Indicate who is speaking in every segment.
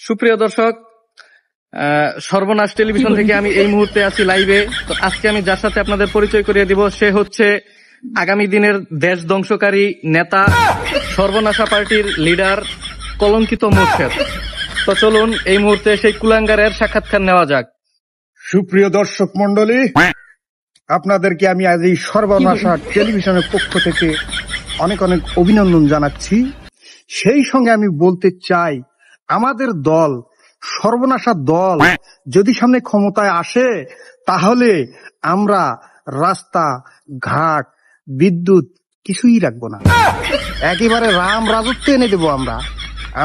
Speaker 1: সুপ্রিয় দর্শক, সর্বনাশ টেলিভিশন থেকে আমি এই মুহূর্তে আছি লাইভে। তো আজকে আমি যার সাথে আপনাদের পরিচয় করিয়ে দিব সে হচ্ছে আগামী দিনের দেশ ধ্বংসকারী নেতা, সর্বনাশা পার্টির লিডার কলঙ্কিত মোর্শেদ। তো চলুন এই মুহূর্তে সেই কুলাঙ্গারের সাক্ষাৎকার নেওয়া যাক।
Speaker 2: সুপ্রিয় দর্শক মন্ডলী, আপনাদেরকে আমি আজ এই সর্বনাশা টেলিভিশনের পক্ষ থেকে অনেক অনেক অভিনন্দন জানাচ্ছি। সেই সঙ্গে আমি বলতে চাই, আমাদের দল সর্বনাশা দল যদি সামনে ক্ষমতায় আসে তাহলে আমরা রাস্তা ঘাট বিদ্যুৎ কিছুই রাখবো না, একেবারে রাম রাজত্ব এনে দেবো আমরা।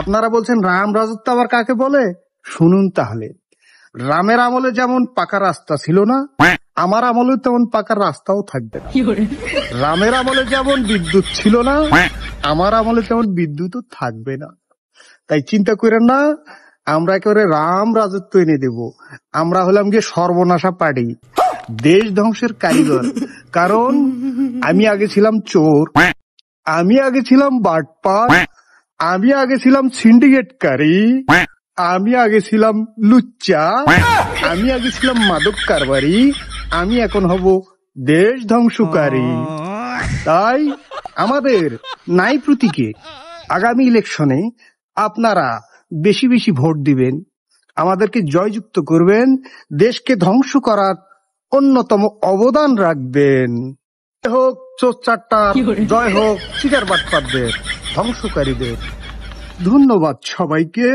Speaker 2: আপনারা বলছেন রাম রাজত্ব আবার কাকে বলে? শুনুন তাহলে। রামের আমলে যেমন পাকা রাস্তা ছিল না, আমার আমলে তেমন পাকা রাস্তাও থাকবে না। রামের আমলে যেমন বিদ্যুৎ ছিল না, আমার আমলে তেমন বিদ্যুৎও থাকবে না। তাই চিন্তা করেন না, আমরা একেবারে রাম রাজত্ব এনে দেব। আমরা হলাম গিয়ে সর্বনাশা পার্টি, দেশ ধ্বংসের কারিগর। কারণ আমি আগে ছিলাম চোর, আমি আগে ছিলাম বাটপার, আমি আগে ছিলাম সিন্ডিকেটকারী, আমি আগে ছিলাম লুচ্চা, আমি আগে ছিলাম মাদক কারবারি, আমি এখন হব দেশ ধ্বংসকারী। তাই আমাদের নাই প্রতীকে আগামী ইলেকশনে আপনারা বেশি বেশি ভোট দিবেন, আমাদেরকে জয়যুক্ত করবেন, দেশকে ধ্বংস করার অন্যতম অবদান রাখবেন। জয় হোক চোর চাট্টার, জয় হোক চিটার বাটপারদের, ধ্বংসকারীদের। ধন্যবাদ সবাইকে,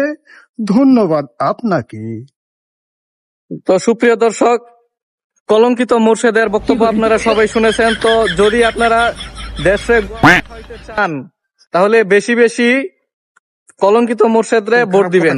Speaker 2: ধন্যবাদ আপনাকে।
Speaker 1: তো সুপ্রিয় দর্শক, কলঙ্কিত মোর্শেদের বক্তব্য আপনারা সবাই শুনেছেন। তো যদি আপনারা দেশে হইতে চান তাহলে বেশি বেশি কলঙ্কিত মোর্শেদরে ভোট দিবেন।